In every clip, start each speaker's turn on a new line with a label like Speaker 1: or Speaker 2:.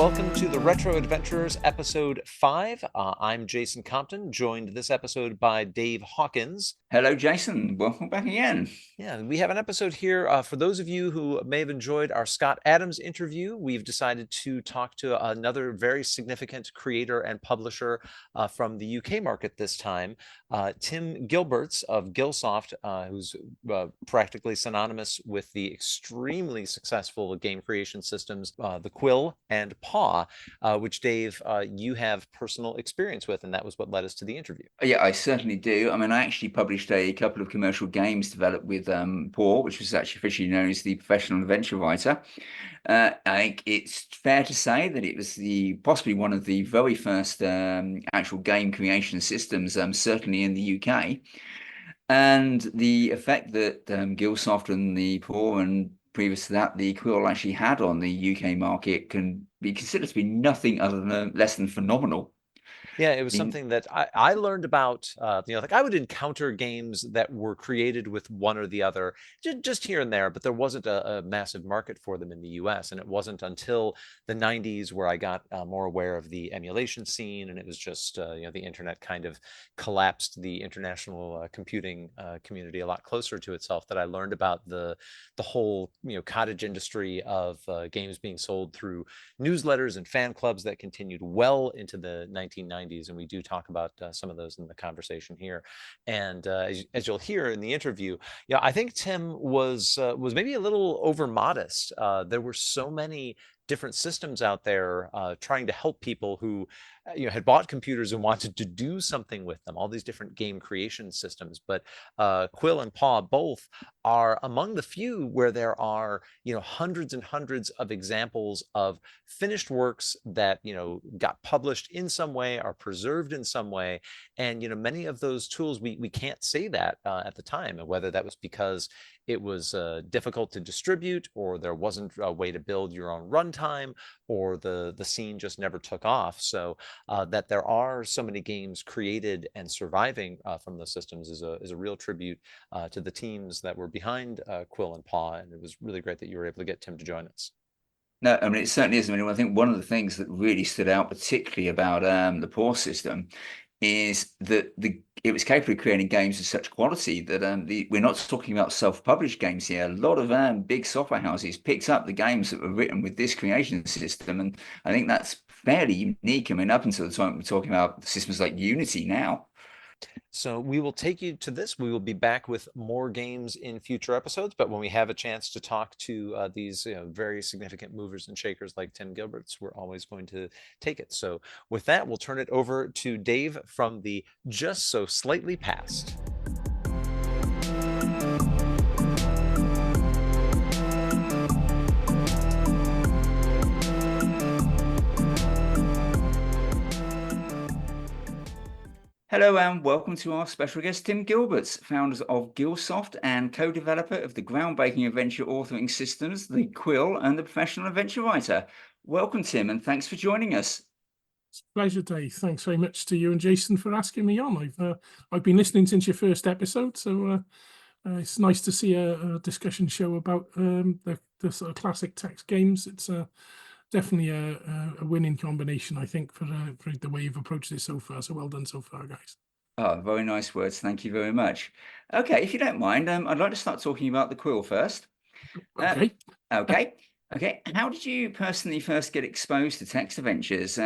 Speaker 1: welcome to the Retro Adventurers episode 5. I'm Jason Compton, joined this episode by Dave Hawkins.
Speaker 2: Hello, Jason. Welcome back again.
Speaker 1: Yeah, and we have an episode here. For those of you who may have enjoyed our Scott Adams interview, we've decided to talk to another very significant creator and publisher from the UK market this time, Tim Gilberts of Gilsoft, who's practically synonymous with the extremely successful game creation systems, the Quill and Paw, which Dave, you have personal experience with, and that was what led us to the interview.
Speaker 2: Yeah, I certainly do. I mean, I actually published a couple of commercial games developed with Paul, which was actually officially known as the Professional Adventure Writer. I think it's fair to say that it was possibly one of the very first actual game creation systems, certainly in the UK. And the effect that Gilsoft and the Paw and previous to that, the Quill actually had on the UK market can be considered to be nothing other than less than phenomenal.
Speaker 1: Yeah, it was something that I learned about, like I would encounter games that were created with one or the other just here and there, but there wasn't a massive market for them in the US. And it wasn't until the 90s where I got more aware of the emulation scene. And it was just, the internet kind of collapsed the international computing community a lot closer to itself, that I learned about the whole, cottage industry of games being sold through newsletters and fan clubs that continued well into the 1990s. And we do talk about some of those in the conversation here. And as you'll hear in the interview, I think Tim was maybe a little over modest. There were so many different systems out there trying to help people who had bought computers and wanted to do something with them, all these different game creation systems. But Quill and Paw both are among the few where there are hundreds and hundreds of examples of finished works that got published in some way, are preserved in some way. And many of those tools, we can't say that at the time, and whether that was because it was difficult to distribute, or there wasn't a way to build your own runtime, or the scene just never took off. So that there are so many games created and surviving from those systems is a real tribute to the teams that were behind Quill and Paw. And it was really great that you were able to get Tim to join us.
Speaker 2: No, I mean, it certainly is. I mean, I think one of the things that really stood out, particularly about the Paw system, is that it was capable of creating games of such quality that we're not talking about self-published games here. A lot of big software houses picked up the games that were written with this creation system, and I think that's fairly unique. I mean, up until the time we're talking about systems like Unity now.
Speaker 1: So we will take you to this. We will be back with more games in future episodes, but when we have a chance to talk to these very significant movers and shakers like Tim Gilberts, we're always going to take it. So with that, we'll turn it over to Dave from the Just So Slightly Past.
Speaker 2: Hello and welcome to our special guest, Tim Gilberts, founder of Gilsoft and co-developer of the groundbreaking adventure authoring systems, the Quill and the Professional Adventure Writer. Welcome, Tim, and thanks for joining us.
Speaker 3: It's a pleasure, Dave. Thanks very much to you and Jason for asking me on. I've been listening since your first episode, so it's nice to see a discussion show about the sort of classic text games. It's definitely a winning combination, I think, for the way you've approached this so far. So well done so far, guys.
Speaker 2: Oh, very nice words. Thank you very much. Okay, if you don't mind, I'd like to start talking about the Quill first.
Speaker 3: Okay.
Speaker 2: Okay. How did you personally first get exposed to text adventures?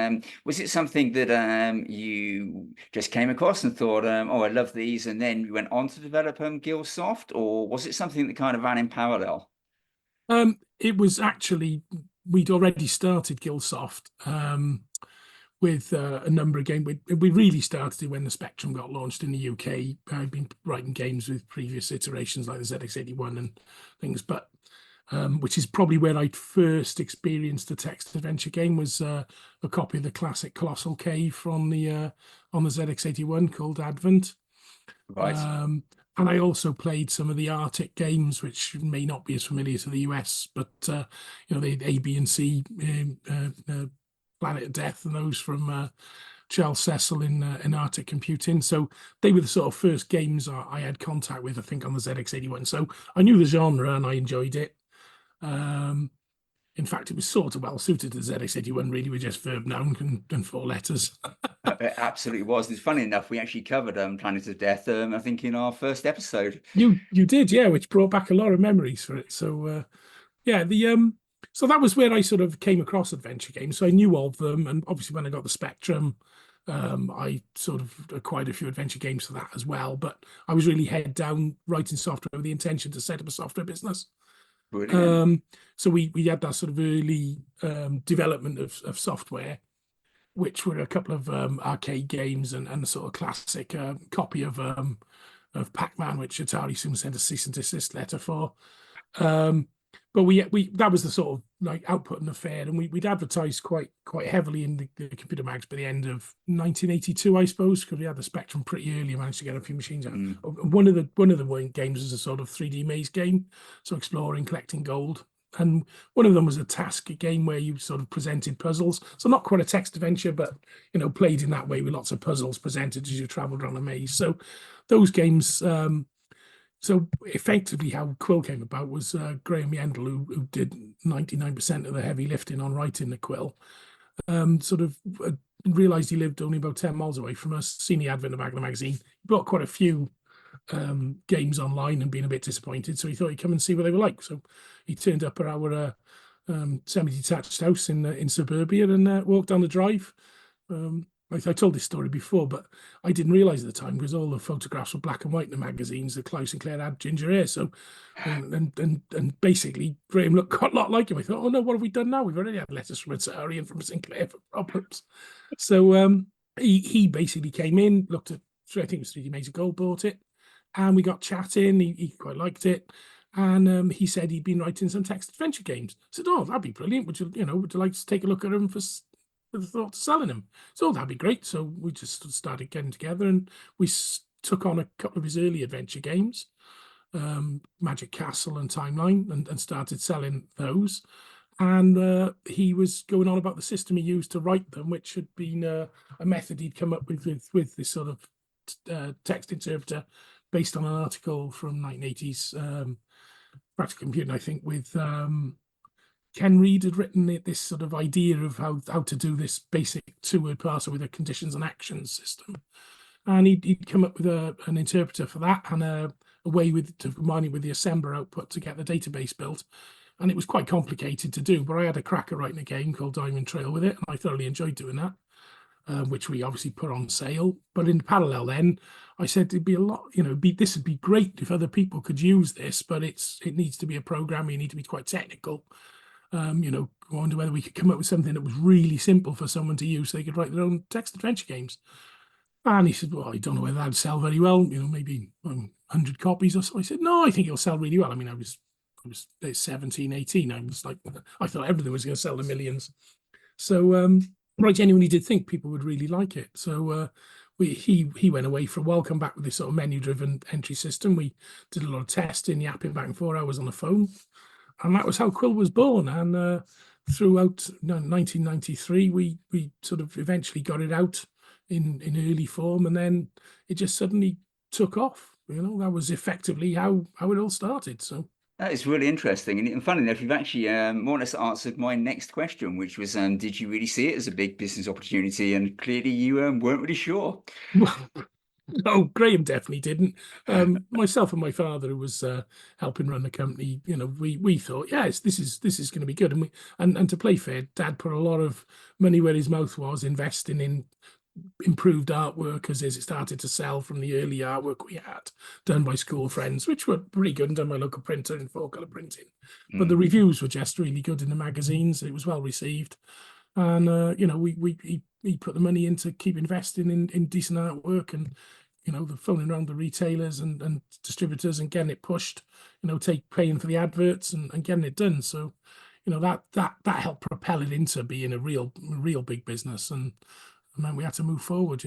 Speaker 2: Was it something that you just came across and thought, oh, I love these, and then you went on to develop Gilsoft, or was it something that kind of ran in parallel?
Speaker 3: It was actually, we'd already started Gilsoft with a number of games. We really started it when the Spectrum got launched in the UK. I've been writing games with previous iterations like the ZX81 and things, but which is probably where I first experienced a text adventure game, was a copy of the classic Colossal Cave on the ZX81 called Advent.
Speaker 2: Right.
Speaker 3: And I also played some of the Arctic games, which may not be as familiar to the US, but the A, B, and C, Planet of Death, and those from Charles Cecil in Arctic Computing. So they were the sort of first games I had contact with, I think, on the ZX81. So I knew the genre and I enjoyed it. in fact, it was sort of well suited to ZX81 really, with just verb noun and 4 letters.
Speaker 2: It absolutely was. It's funny enough, we actually covered Planet of Death, I think, in our first episode.
Speaker 3: You did, yeah, which brought back a lot of memories for it. So yeah, so that was where I sort of came across adventure games. So I knew of them, and obviously when I got the Spectrum, I sort of acquired a few adventure games for that as well. But I was really head down writing software with the intention to set up a software business.
Speaker 2: Brilliant.
Speaker 3: So we had that sort of early development of software, which were a couple of arcade games and a sort of classic copy of Pac-Man, which Atari soon sent a cease and desist letter for. But we that was the sort of like output and affair, and we'd advertised quite heavily in the computer mags by the end of 1982, I suppose, because we had the Spectrum pretty early and managed to get a few machines out. One of the games was a sort of 3D maze game, so exploring, collecting gold. And one of them was a task game where you sort of presented puzzles. So not quite a text adventure, but, played in that way with lots of puzzles presented as you traveled around a maze. So those games, so effectively how Quill came about was Graham Yendall, who did 99% of the heavy lifting on writing the Quill, sort of realized he lived only about 10 miles away from us, seen the advert in the back of the magazine. He bought quite a few games online and been a bit disappointed, so he thought he'd come and see what they were like. So he turned up at our semi-detached house in suburbia and walked down the drive. I told this story before, but I didn't realize at the time, because all the photographs were black and white in the magazines, that Clive Sinclair had ginger hair. So and basically Graham looked a lot like him. I thought, oh no, what have we done now? We've already had letters from Atari and from Sinclair for problems. So he basically came in, looked at, I think it was 3D Maze of Gold, bought it, and we got chatting. He quite liked it, and he said he'd been writing some text adventure games. I said, oh, that'd be brilliant. Would you like to take a look at them for the thought of selling them? So that'd be great. So we just started getting together, and we took on a couple of his early adventure games, Magic Castle and Timeline, and started selling those. And he was going on about the system he used to write them, which had been a method he'd come up with this sort of text interpreter based on an article from 1980s Practical Computing, I think, with Ken Reed had written this sort of idea of how to do this basic 2-word parser with a conditions and actions system. And he'd come up with an interpreter for that, and a way to combine it with the assembler output to get the database built. And it was quite complicated to do, but I had a cracker writing a game called Diamond Trail with it, and I thoroughly enjoyed doing that, which we obviously put on sale. But in parallel then, I said it'd be a lot, this would be great if other people could use this, but it needs to be a program. You need to be quite technical. I wonder whether we could come up with something that was really simple for someone to use so they could write their own text adventure games. And he said, well, I don't know whether that'd sell very well, maybe 100 copies or so. I said, no, I think it'll sell really well. I mean, I was 17, 18. I was like, I thought everything was going to sell to millions. So I genuinely did think people would really like it. So he went away for a while, come back with this sort of menu-driven entry system. We did a lot of testing, yapping back and forth. I was on the phone. And that was how Quill was born. And throughout 1993, we sort of eventually got it out in early form, and then it just suddenly took off. That was effectively how it all started. So
Speaker 2: that is really interesting. And funny enough, you've actually more or less answered my next question, which was, did you really see it as a big business opportunity? And clearly you weren't really sure.
Speaker 3: No, Graham definitely didn't. Myself and my father, who was helping run the company, we thought, yes, this is going to be good. And to play fair, Dad put a lot of money where his mouth was, investing in improved artwork as it started to sell from the early artwork we had done by school friends, which were pretty good, and done by local printer in 4-color printing. But the reviews were just really good in the magazines. It was well received. And he put the money in to keep investing in decent artwork, and the phoning around the retailers and distributors and getting it pushed, paying for the adverts and getting it done. So that helped propel it into being a real big business, and meant we had to move forward.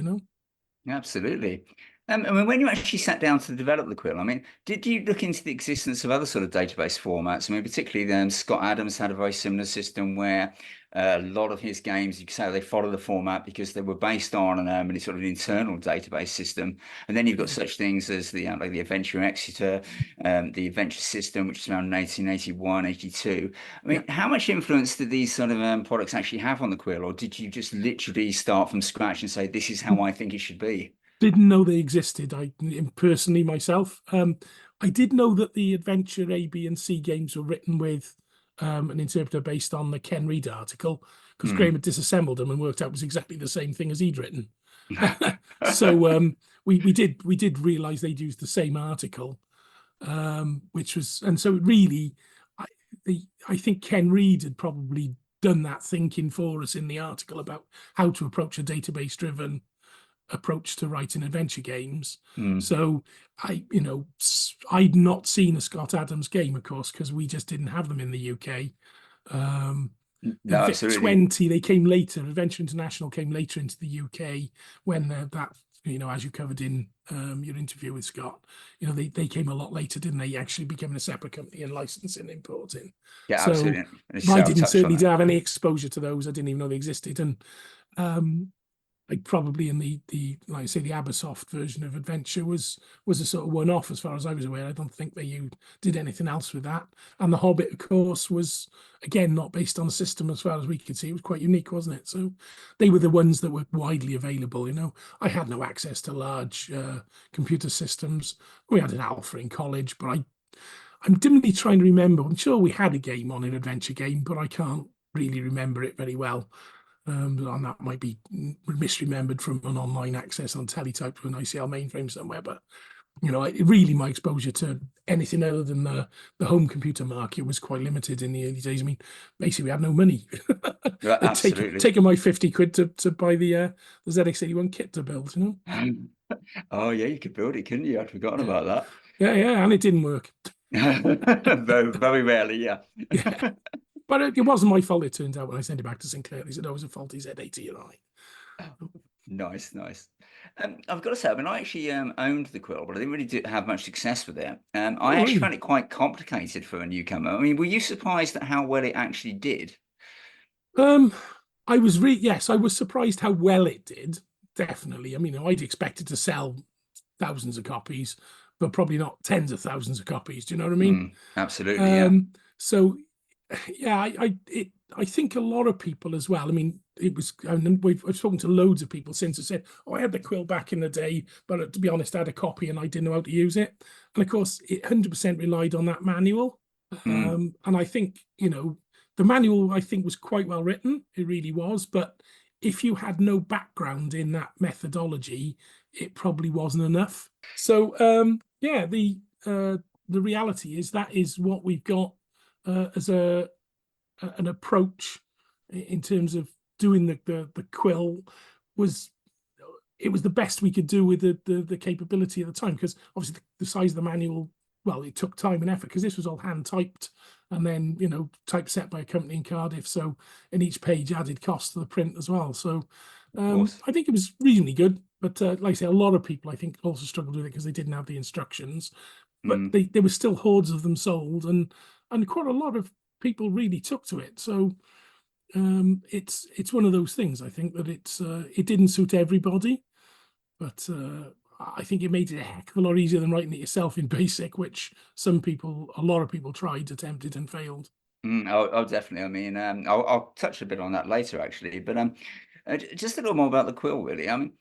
Speaker 2: Absolutely. I mean, when you actually sat down to develop the Quill, I mean, did you look into the existence of other sort of database formats? I mean, particularly Scott Adams had a very similar system where a lot of his games, you could say they follow the format because they were based on a sort of an internal database system. And then you've got such things as like the Adventure Exeter, the Adventure System, which is around 1981, 82. I mean, how much influence did these sort of products actually have on the Quill, or did you just literally start from scratch and say, this is how I think it should be?
Speaker 3: Didn't know they existed. I personally myself. I did know that the Adventure A, B, and C games were written with an interpreter based on the Ken Reed article, because Graham had disassembled them and worked out it was exactly the same thing as he'd written. So we did realize they'd used the same article, which was, and so really, I think Ken Reed had probably done that thinking for us in the article about how to approach a database-driven approach to writing adventure games. So I'd not seen a Scott Adams game, of course, because we just didn't have them in the UK.
Speaker 2: No, absolutely.
Speaker 3: 20, they came later. Adventure International came later into the UK when that, as you covered in your interview with Scott, they came a lot later, didn't they? Actually becoming a separate company and licensing, importing.
Speaker 2: Yeah,
Speaker 3: so
Speaker 2: absolutely.
Speaker 3: I didn't certainly have any exposure to those. I didn't even know they existed. And like probably in the like I say, the Abersoft version of Adventure was a sort of one-off as far as I was aware. I don't think they did anything else with that. And the Hobbit, of course, was again not based on a system as far as we could see. It was quite unique, wasn't it? So they were the ones that were widely available. I had no access to large computer systems. We had an alpha in college, but I'm dimly trying to remember. I'm sure we had a game on an adventure game, but I can't really remember it very well. And that might be misremembered from an online access on teletype to an ICL mainframe somewhere. But really my exposure to anything other than the home computer market was quite limited in the early days. I mean, basically we had no money.
Speaker 2: Absolutely.
Speaker 3: Taking my 50 quid to buy the ZX81 kit to build.
Speaker 2: Oh yeah, you could build it, couldn't you? I'd forgotten about that.
Speaker 3: Yeah, and it didn't work.
Speaker 2: Very, very rarely, yeah.
Speaker 3: Yeah. But it wasn't my fault, it turns out, when I sent it back to Sinclair. They said, it was a faulty Z80,
Speaker 2: Nice. I've got to say, I mean, I actually owned the Quill, but I didn't really have much success with it. I actually found it quite complicated for a newcomer. I mean, were you surprised at how well it actually did?
Speaker 3: I was yes, I was surprised how well it did. Definitely. I mean, I'd expected to sell thousands of copies, but probably not tens of thousands of copies. Do you know what I mean?
Speaker 2: Absolutely, yeah.
Speaker 3: So, yeah, I think a lot of people as well. I mean, I've spoken to loads of people since who said, "Oh, I had the Quill back in the day, but to be honest, I had a copy and I didn't know how to use it." And of course, it 100% relied on that manual. And I think the manual I think was quite well written. It really was. But if you had no background in that methodology, it probably wasn't enough. So yeah, the reality is that is what we've got as an approach in terms of doing the Quill. It was the best we could do with the capability at the time, because obviously the size of the manual, well, it took time and effort because this was all hand typed and then typeset by a company in Cardiff, so in each page added cost to the print as well. So I think it was reasonably good, but like I say, a lot of people I think also struggled with it because they didn't have the instructions, but there were still hordes of them sold, and quite a lot of people really took to it. So it's one of those things, I think, that it didn't suit everybody, but I think it made it a heck of a lot easier than writing it yourself in BASIC, which a lot of people tried, attempted, and failed.
Speaker 2: Oh, definitely. I mean, I'll touch a bit on that later, actually. But just a little more about the Quill, really. I mean,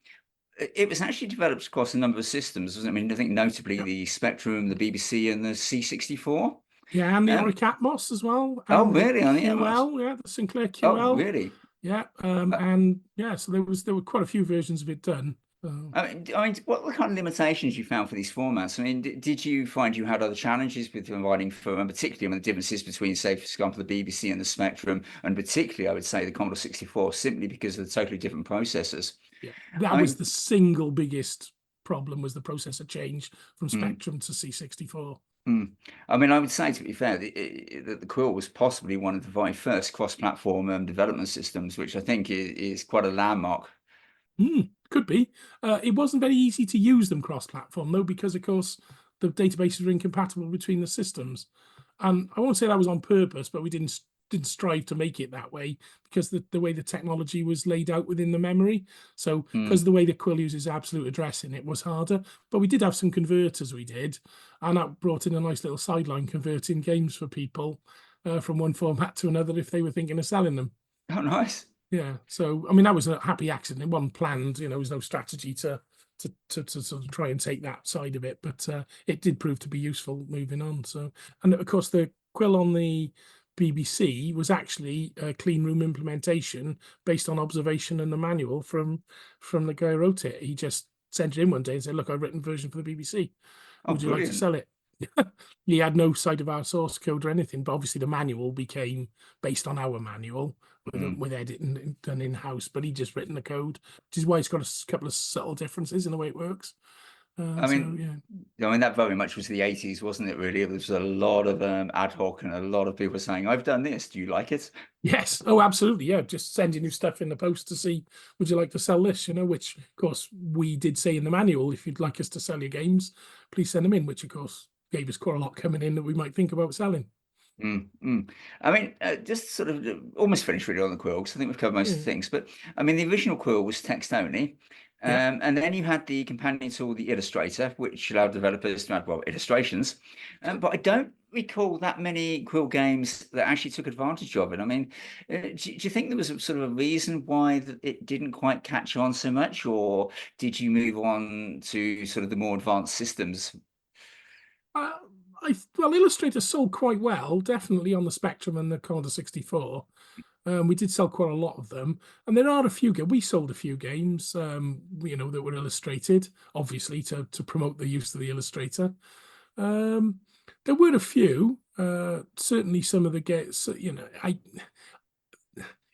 Speaker 2: it was actually developed across a number of systems, wasn't it? I mean, I think notably the Spectrum, the BBC, and the C64.
Speaker 3: Yeah, and the Oric Atmos as well.
Speaker 2: Oh,
Speaker 3: And
Speaker 2: really? On the
Speaker 3: QL,
Speaker 2: Atmos?
Speaker 3: yeah, the Sinclair QL.
Speaker 2: Oh, really?
Speaker 3: Yeah, and yeah, so there were quite a few versions of it done.
Speaker 2: I mean, what were the kind of limitations you found for these formats? I mean, did you find you had other challenges with providing for, and particularly on the differences between, say, for example, the BBC and the Spectrum, and particularly, I would say, the Commodore 64, simply because of the totally different processors?
Speaker 3: Yeah, that was the single biggest problem, was the processor change from Spectrum to C64.
Speaker 2: I mean, I would say, to be fair, that the Quill was possibly one of the very first cross-platform development systems, which I think is quite a landmark.
Speaker 3: Could be. It wasn't very easy to use them cross-platform though, because of course the databases were incompatible between the systems. And I won't say that was on purpose, but we didn't strive to make it that way because the way the technology was laid out within the memory. So because the way the Quill uses absolute addressing, it was harder. But we did have some converters we did, and that brought in a nice little sideline converting games for people from one format to another if they were thinking of selling them.
Speaker 2: Oh, nice.
Speaker 3: Yeah. So I mean, that was a happy accident. It wasn't planned. There was no strategy to sort of try and take that side of it, but it did prove to be useful moving on. So, and of course, the Quill on the BBC was actually a clean room implementation based on observation and the manual from the guy who wrote it. He just sent it in one day and said, "Look, I've written a version for the BBC.
Speaker 2: Oh,
Speaker 3: Would you like to
Speaker 2: brilliant.
Speaker 3: sell it?" He had no sight of our source code or anything, but obviously the manual became based on our manual with editing done in-house, but he just written the code, which is why it's got a couple of subtle differences in the way it works.
Speaker 2: I mean,
Speaker 3: yeah.
Speaker 2: I mean, that very much was the 80s, wasn't it, really? There was a lot of ad hoc and a lot of people saying, I've done this. Do you like it?
Speaker 3: Yes. Oh, absolutely. Yeah. Just sending you stuff in the post to see, would you like to sell this? Which of course we did say in the manual, if you'd like us to sell your games, please send them in, which of course gave us quite a lot coming in that we might think about selling.
Speaker 2: I mean, just sort of almost finished really on the Quill, because I think we've covered most of the things. But I mean, the original Quill was text only. And then you had the companion tool, the Illustrator, which allowed developers to add, well, illustrations. But I don't recall that many Quill games that actually took advantage of it. I mean, do you think there was a sort of a reason why it didn't quite catch on so much, or did you move on to sort of the more advanced systems?
Speaker 3: Well, Illustrator sold quite well, definitely on the Spectrum and the Commodore 64. We did sell quite a lot of them, and there are a few. We sold a few games, that were illustrated, obviously to promote the use of the Illustrator. There were a few. Certainly, some of the games.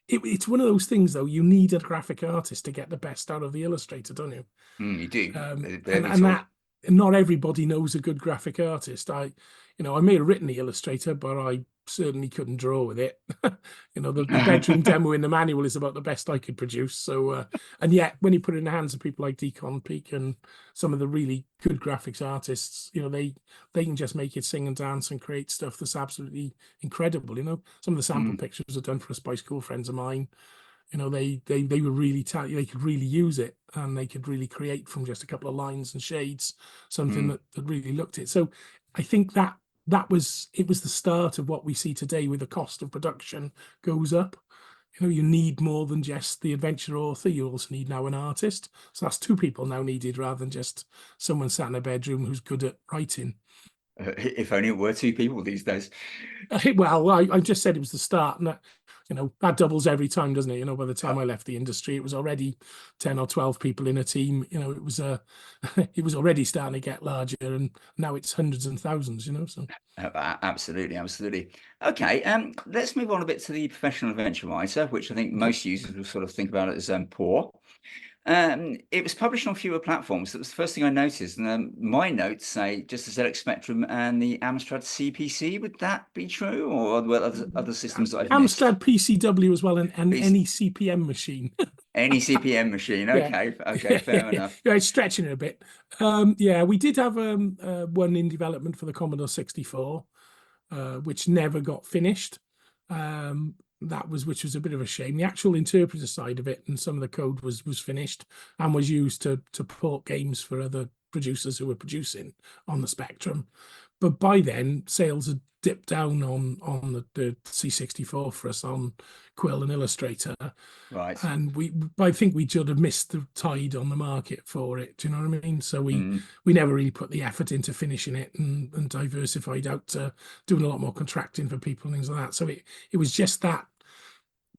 Speaker 3: It's one of those things, though. You need a graphic artist to get the best out of the Illustrator, don't you?
Speaker 2: You do.
Speaker 3: And that not everybody knows a good graphic artist. I may have written the Illustrator, but I certainly couldn't draw with it. The bedroom demo in the manual is about the best I could produce. So, and yet when you put it in the hands of people like Deacon Peak and some of the really good graphics artists, they can just make it sing and dance and create stuff that's absolutely incredible. Some of the sample pictures are done for Spice Cool friends of mine. They were really talented. They could really use it, and they could really create from just a couple of lines and shades something that really looked it. So I think that was the start of what we see today, with the cost of production goes up. You need more than just the adventure author. You also need now an artist. So that's two people now needed, rather than just someone sat in a bedroom who's good at writing.
Speaker 2: If only it were two people these days.
Speaker 3: Well, I just said it was the start, and that doubles every time, doesn't it? By the time I left the industry, it was already 10 or 12 people in a team. It was it was already starting to get larger, and now it's hundreds and thousands. So
Speaker 2: Absolutely. Okay, let's move on a bit to the professional adventure writer, which I think most users will sort of think about it as poor. It was published on fewer platforms. That was the first thing I noticed. And my notes say just the ZX Spectrum and the Amstrad CPC. Would that be true, or are there other systems that I've missed?
Speaker 3: Amstrad PCW as well, and any CPM machine.
Speaker 2: Any CPM machine. Okay, fair enough.
Speaker 3: Yeah, it's stretching it a bit. We did have one in development for the Commodore 64, which never got finished. Which was a bit of a shame. The actual interpreter side of it and some of the code was finished and was used to port games for other producers who were producing on the Spectrum. But by then, sales had dipped down on the C64 for us on Quill and Illustrator.
Speaker 2: Right.
Speaker 3: And I think we sort of missed the tide on the market for it. Do you know what I mean? So we never really put the effort into finishing it and diversified out to doing a lot more contracting for people and things like that. So it was just that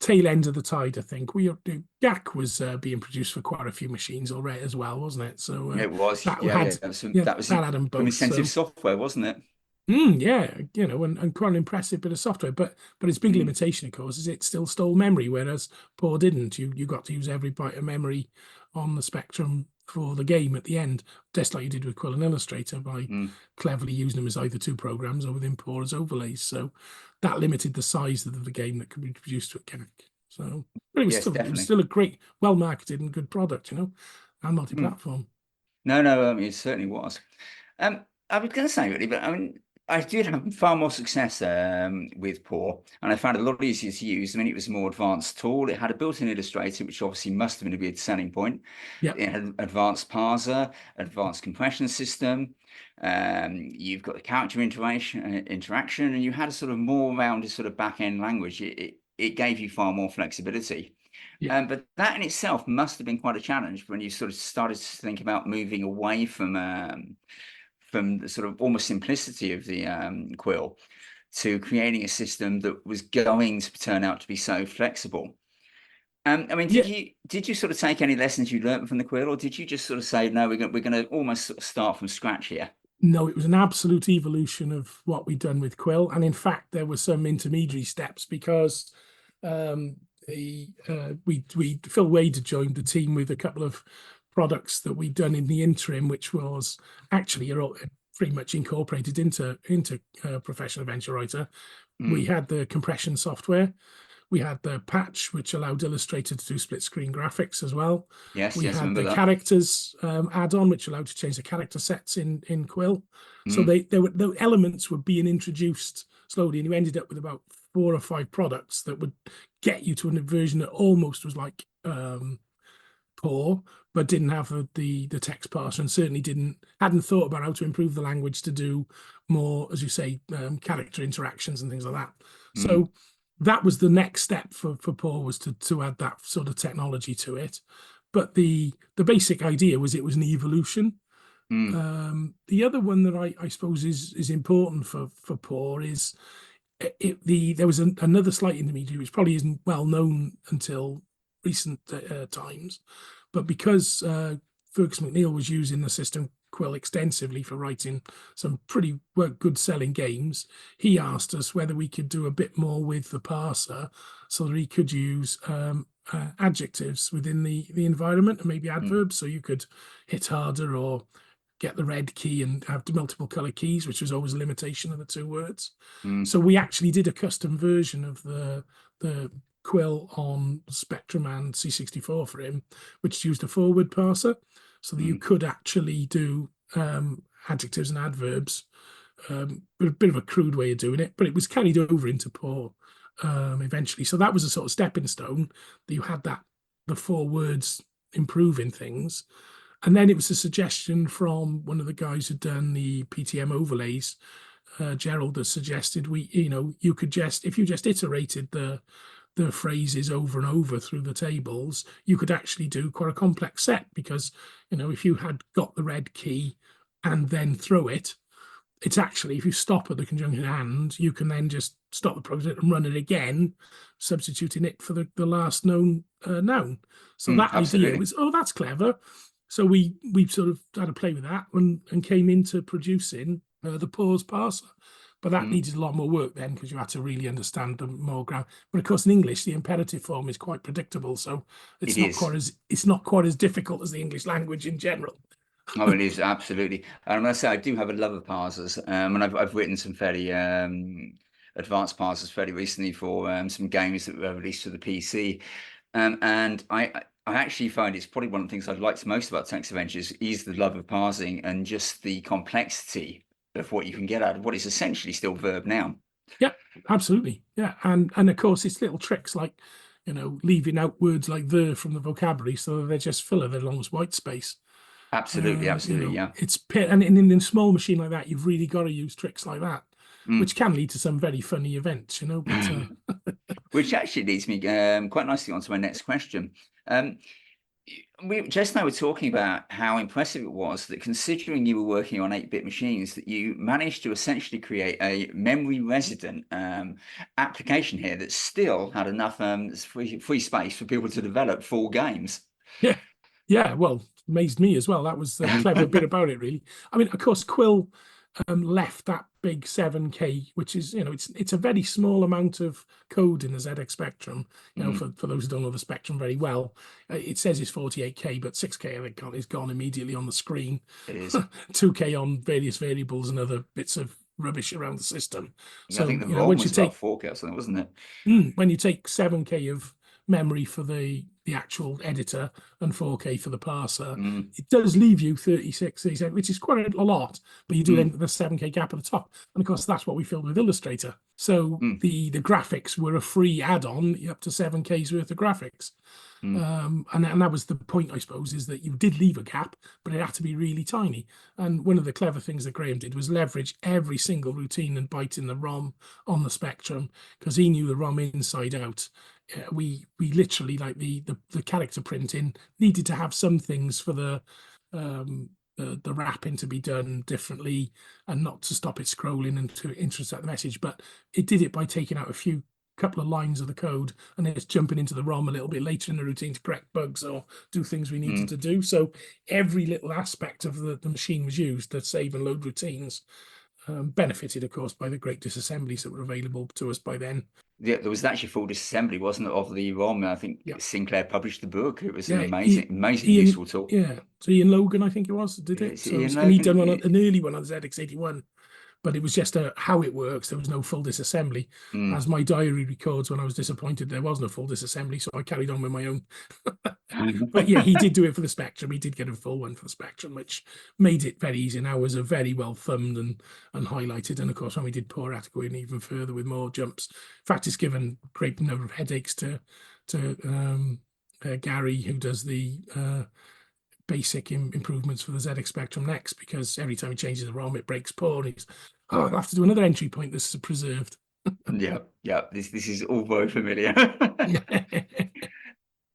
Speaker 3: tail end of the tide, I think. GAC was being produced for quite a few machines already as well, wasn't it? So
Speaker 2: it was. That was
Speaker 3: that had them both.
Speaker 2: Incentive software, wasn't it?
Speaker 3: And quite an impressive bit of software, but its big limitation, of course, is it still stole memory, whereas Poor didn't. You got to use every byte of memory on the Spectrum for the game at the end, just like you did with Quill and Illustrator, by cleverly using them as either two programs or within Poor as overlays. So that limited the size of the game that could be produced with GAC. So, but it was
Speaker 2: Yes,
Speaker 3: still
Speaker 2: definitely.
Speaker 3: a great, well marketed and good product, you know, and multi-platform.
Speaker 2: No, it certainly was. I was going to say really, but I mean, I did have far more success with Paw, and I found it a lot easier to use. I mean, it was a more advanced tool. It had a built-in illustrator, which obviously must have been a big selling point.
Speaker 3: Yeah,
Speaker 2: It had advanced parser, advanced compression system. You've got the character interaction, and you had a sort of more rounded sort of back-end language. It gave you far more flexibility.
Speaker 3: yeah.
Speaker 2: But that in itself must have been quite a challenge when you sort of started to think about moving away from the sort of almost simplicity of the Quill to creating a system that was going to turn out to be so flexible. I mean,
Speaker 3: Yeah,
Speaker 2: did you sort of take any lessons you learned from the Quill, or did you just sort of say, no, we're going to almost sort of start from scratch here?
Speaker 3: no, it was an absolute evolution of what we'd done with Quill, and in fact, there were some intermediary steps because we Phil Wade had joined the team with a couple of products that we'd done in the interim, which was actually pretty much incorporated into Professional Adventure Writer. We had the compression software. We had the patch, which allowed Illustrator to do split screen graphics as well.
Speaker 2: Yes,
Speaker 3: We
Speaker 2: yes,
Speaker 3: had
Speaker 2: remember
Speaker 3: the
Speaker 2: that.
Speaker 3: characters add-on, which allowed to change the character sets in Quill. So
Speaker 2: Mm,
Speaker 3: the elements were being introduced slowly, and you ended up with about 4 or 5 products that would get you to a version that almost was like Paw, but didn't have the text parser, and certainly hadn't thought about how to improve the language to do more, as you say, character interactions and things like that.
Speaker 2: mm,
Speaker 3: So that was the next step for Paw, was to add that sort of technology to it. But the basic idea was it was an evolution.
Speaker 2: mm,
Speaker 3: The other one that I suppose is important for Paw is there was another slight intermediary which probably isn't well known until recent times, but because Fergus McNeil was using the system Quill extensively for writing some pretty good selling games, he asked us whether we could do a bit more with the parser so that he could use adjectives within the environment and maybe
Speaker 2: mm,
Speaker 3: adverbs, so you could hit harder or get the red key and have the multiple color keys, which was always a limitation of the 2 words.
Speaker 2: mm,
Speaker 3: So we actually did a custom version of the Quill on Spectrum and C64 for him, which used a forward parser, so that you
Speaker 2: mm,
Speaker 3: could actually do adjectives and adverbs. A bit of a crude way of doing it, but it was carried over into Paw eventually. So that was a sort of stepping stone, that you had the 4 words improving things. And then it was a suggestion from one of the guys who'd done the PTM overlays, Gerald, that suggested you could if you just iterated the phrases over and over through the tables, you could actually do quite a complex set, because if you had got the red key and then throw it, it's actually, if you stop at the conjunction and, you can then just stop the project and run it again, substituting it for the last known noun. So that idea
Speaker 2: absolutely.
Speaker 3: was, oh, that's clever. So we sort of had to play with that and came into producing the pause parser. But that
Speaker 2: Mm,
Speaker 3: needed a lot more work then, because you had to really understand the more grammar. But of course, in English, the imperative form is quite predictable, so
Speaker 2: it is.
Speaker 3: it's not quite as difficult as the English language in general.
Speaker 2: Oh, it is absolutely. And I must say, I do have a love of parsers, and I've written some fairly advanced parsers fairly recently for some games that were released for the PC. And I actually find it's probably one of the things I've liked most about text adventures is the love of parsing and just the complexity of what you can get out of what is essentially still verb noun.
Speaker 3: Yeah, absolutely. Yeah, and of course, it's little tricks like leaving out words like the from the vocabulary, so that they're just filler, they're almost white space.
Speaker 2: Absolutely, absolutely, yeah.
Speaker 3: And in a small machine like that, you've really got to use tricks like that,
Speaker 2: Mm.
Speaker 3: which can lead to some very funny events, But
Speaker 2: Which actually leads me quite nicely on to my next question. Um, Jess and I were talking about how impressive it was that, considering you were working on 8-bit machines, that you managed to essentially create a memory resident application here that still had enough free space for people to develop full games.
Speaker 3: yeah, yeah. Well, amazed me as well. That was the clever bit about it, really. I mean, of course, Quill left that big 7K, which is, it's a very small amount of code in the ZX Spectrum.
Speaker 2: Mm,
Speaker 3: For those who don't know the Spectrum very well, it says it's 48K, but 6K, I think, is gone immediately on the screen.
Speaker 2: it is.
Speaker 3: 2K on various variables and other bits of rubbish around the system.
Speaker 2: I
Speaker 3: So,
Speaker 2: think the ROM
Speaker 3: once you
Speaker 2: was about
Speaker 3: take
Speaker 2: 4K or something, wasn't it?
Speaker 3: when you take 7K of memory for the actual editor and 4K for the parser.
Speaker 2: Mm.
Speaker 3: It does leave you 36, 37, which is quite a lot, but you do end
Speaker 2: Mm.
Speaker 3: with a 7K gap at the top. And of course, that's what we filled with Illustrator. So
Speaker 2: Mm.
Speaker 3: the graphics were a free add-on up to 7K's worth of graphics. And that was the point, I suppose, is that you did leave a gap, but it had to be really tiny. And one of the clever things that Graham did was leverage every single routine and byte in the ROM on the Spectrum, because he knew the ROM inside out. We literally, like the character printing, needed to have some things for the wrapping to be done differently and not to stop it scrolling and to intercept the message. But it did it by taking out a couple of lines of the code and then it's jumping into the ROM a little bit later in the routine to correct bugs or do things we needed to do. So every little aspect of the machine was used to save and load routines. Benefited, of course, by the great disassemblies that were available to us by then.
Speaker 2: Yeah, there was actually full disassembly, wasn't it, of the ROM? I think
Speaker 3: Yeah.
Speaker 2: Sinclair published the book. It was an
Speaker 3: Yeah,
Speaker 2: amazingly
Speaker 3: Ian,
Speaker 2: useful tool.
Speaker 3: yeah, so Ian Logan, I think it was, did it.
Speaker 2: It's
Speaker 3: So
Speaker 2: Ian
Speaker 3: and he'd done
Speaker 2: Logan.
Speaker 3: an early one on the ZX81, but it was just how it works. There was no full disassembly. As my diary records, when I was disappointed, there was no full disassembly, so I carried on with my own. But yeah, he did do it for the Spectrum. He did get a full one for the Spectrum, which made it very easy. Now was a very well thumbed and highlighted. And of course, when we did Poor, I had to go in even further with more jumps. In fact, it's given a great number of headaches to Gary, who does the basic improvements for the ZX Spectrum Next, because every time he changes the ROM, it breaks Poor. And he's, I'll have to do another entry point that's preserved.
Speaker 2: Yeah. This is all very familiar.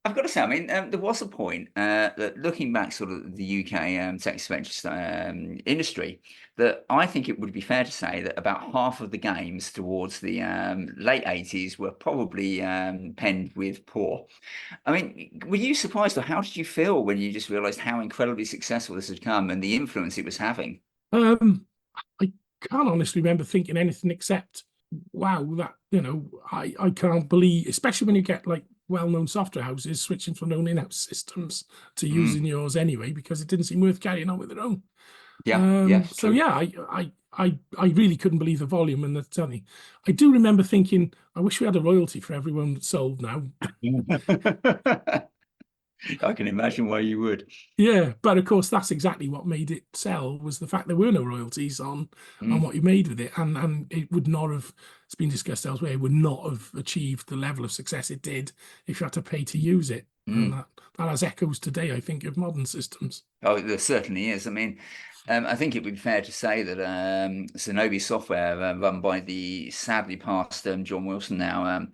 Speaker 2: I've got to say, I mean, there was a point that looking back, sort of the UK text adventure industry, that I think it would be fair to say that about half of the games towards the late 80s were probably penned with Poor. I mean, were you surprised, or how did you feel when you just realised how incredibly successful this had come and the influence it was having?
Speaker 3: I can't honestly remember thinking anything except, wow, that, I can't believe, especially when you get like well-known software houses switching from their own in-house systems to using yours anyway, because it didn't seem worth carrying on with their own. So yeah, I really couldn't believe the volume and the telling. I do remember thinking, I wish we had a royalty for everyone that's sold now.
Speaker 2: I can imagine why you would.
Speaker 3: Yeah, but of course that's exactly what made it sell, was the fact there were no royalties on what you made with it, and it would not have, it's been discussed elsewhere, it would not have achieved the level of success it did if you had to pay to use it. And that has echoes today, I think, of modern systems.
Speaker 2: Oh, there certainly is. I mean, I think it would be fair to say that Sonobi Software, run by the sadly passed John Wilson now,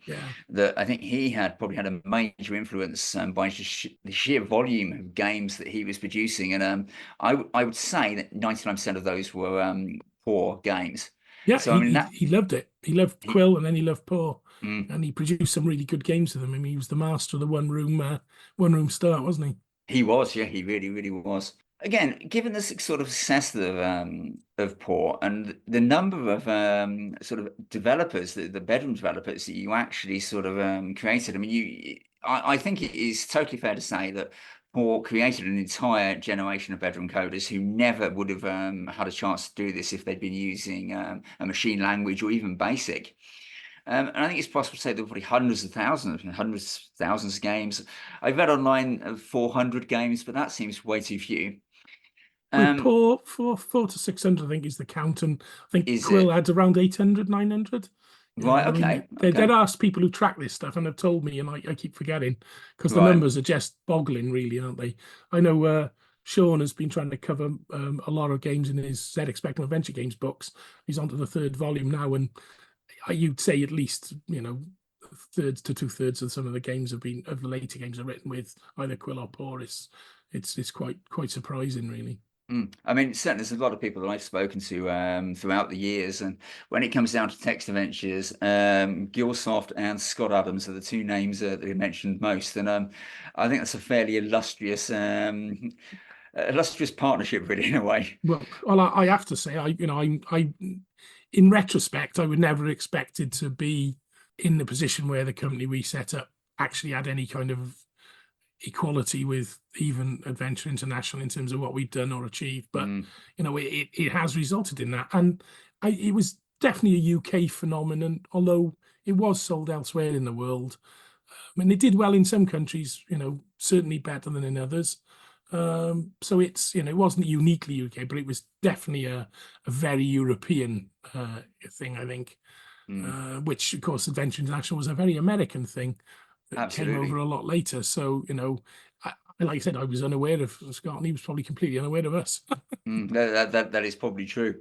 Speaker 2: that I think he probably had a major influence by just the sheer volume of games that he was producing. And I would say that 99% of those were Poor games.
Speaker 3: Yeah,
Speaker 2: so
Speaker 3: he loved it. He loved Quill, and then he loved Poor, and he produced some really good games with them. I mean, he was the master of the one room start, wasn't he?
Speaker 2: He was, yeah, he really, really was. Again, given the sort of success of Poor and the number of sort of developers, the bedroom developers that you actually sort of created, I mean, I think it is totally fair to say that Poor created an entire generation of bedroom coders who never would have had a chance to do this if they'd been using a machine language or even BASIC. And I think it's possible to say there were probably hundreds of thousands of games. I've read online of 400 games, but that seems way too few.
Speaker 3: With Poor, 400 to 600, I think, is the count, and I think Quill had around 800, 900.
Speaker 2: Right, okay.
Speaker 3: I mean, there are people who track this stuff and have told me, and I keep forgetting, because the numbers are just boggling, really, aren't they? I know Sean has been trying to cover a lot of games in his ZX Spectrum Adventure Games books. He's on to the 3rd volume now, and you'd say at least, thirds to 2/3 of some of the games of the later games are written with either Quill or Poor. It's quite surprising, really.
Speaker 2: I mean, certainly there's a lot of people that I've spoken to throughout the years, and when it comes down to text adventures, Gilsoft and Scott Adams are the two names that are mentioned most, and I think that's a fairly illustrious partnership, really, in a way.
Speaker 3: Well, I have to say, I in retrospect, I would never have expected to be in the position where the company we set up actually had any kind of equality with even Adventure International in terms of what we've done or achieved. But it has resulted in that, and it was definitely a UK phenomenon, although it was sold elsewhere in the world. And it did well in some countries, certainly better than in others. So it's, it wasn't uniquely UK, but it was definitely a very European thing, I think. Which, of course, Adventure International was a very American thing that came over
Speaker 2: Absolutely.
Speaker 3: a lot later. So, like I said, I was unaware of Scott, and he was probably completely unaware of us.
Speaker 2: That is probably true.